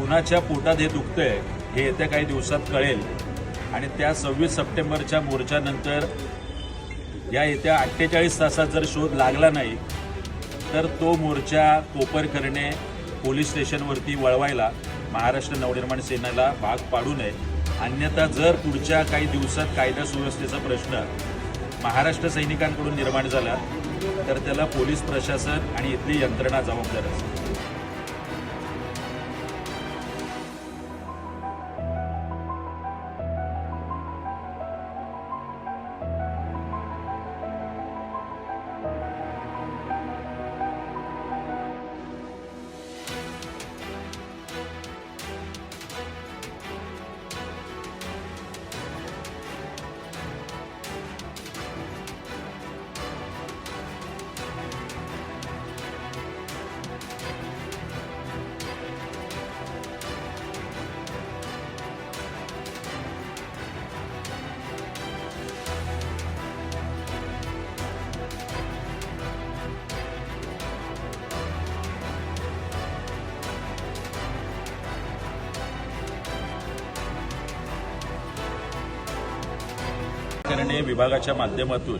कुणाच्या पोटात हे दुखतंय हे येत्या काही दिवसात कळेल आणि त्या 26 सप्टेंबरच्या मोर्चानंतर या येत्या 48 तासात जर शोध लागला नाही तर तो मोर्चा कोपरखैरणे पोलीस स्टेशनवरती वळवायला महाराष्ट्र नवनिर्माण सेनेला भाग पाडू नये. अन्यथा जर पुढच्या काही दिवसात कायदा सुव्यवस्थेचा प्रश्न महाराष्ट्र सैनिकांकडून निर्माण झाला तर त्याला पोलीस प्रशासन आणि इथली यंत्रणा जबाबदार असेल. करणे विभागाच्या माध्यमातून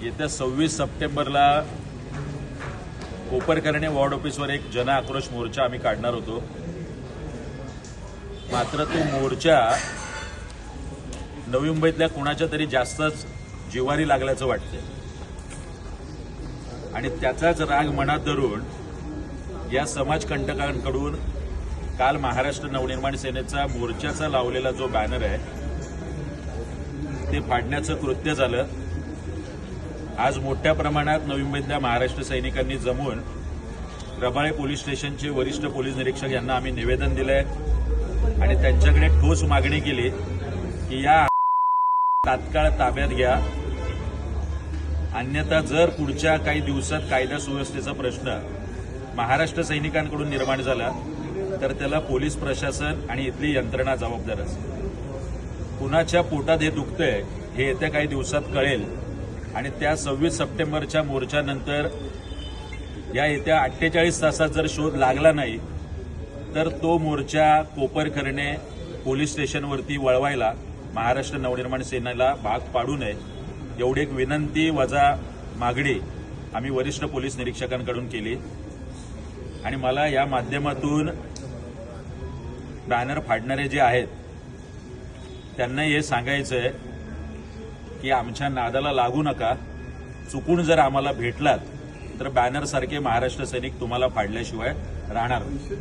येत्या 26 सप्टेंबरला कोपरखैरणे वॉर्ड ऑफिसवर एक जन आक्रोश मोर्चा आम्ही काढणार होतो. मात्र तो मोर्चा नवी मुंबईतल्या कुणाच्या तरी जास्तच जिव्हारी लागल्याचं वाटतंय आणि त्याचाच राग मनात धरून या समाजकंटकांकडून काल महाराष्ट्र नवनिर्माण सेनेचा मोर्चाचा लावलेला जो बॅनर आहे ते फाडण्याचं कृत्य झालं. आज मोठ्या प्रमाणात नवी मुंबईतल्या महाराष्ट्र सैनिकांनी जमून रबाळे पोलीस स्टेशनचे वरिष्ठ पोलीस निरीक्षक यांना आम्ही निवेदन दिलंय आणि त्यांच्याकडे ठोस मागणी केली की या तात्काळ ताब्यात घ्या. अन्यथा जर पुढच्या काही दिवसात कायदा सुव्यवस्थेचा प्रश्न महाराष्ट्र सैनिकांकडून निर्माण झाला तर त्याला पोलीस प्रशासन आणि इथली यंत्रणा जबाबदार असेल. कुणाच्या पोटात हे दुखतंय हे येत्या काही दिवसात कळेल आणि त्या 26 सप्टेंबरच्या मोर्चानंतर या येत्या 48 तासात जर शोध लागला नाही तर तो मोर्चा कोपरखैरणे पोलीस स्टेशनवरती वळवायला महाराष्ट्र नवनिर्माण सेनेला भाग पाडू नये एवढी एक विनंती वजा मागणी आम्ही वरिष्ठ पोलीस निरीक्षकांकडून केली. आणि मला या माध्यमातून बॅनर फाडणारे जे आहेत त्यांना हे सांगायचं आहे की आमच्या नादाला लागू नका. चुकून जर आम्हाला भेटलात तर बॅनर सारखे महाराष्ट्र सैनिक तुम्हाला फाडल्याशिवाय राहणार नाही.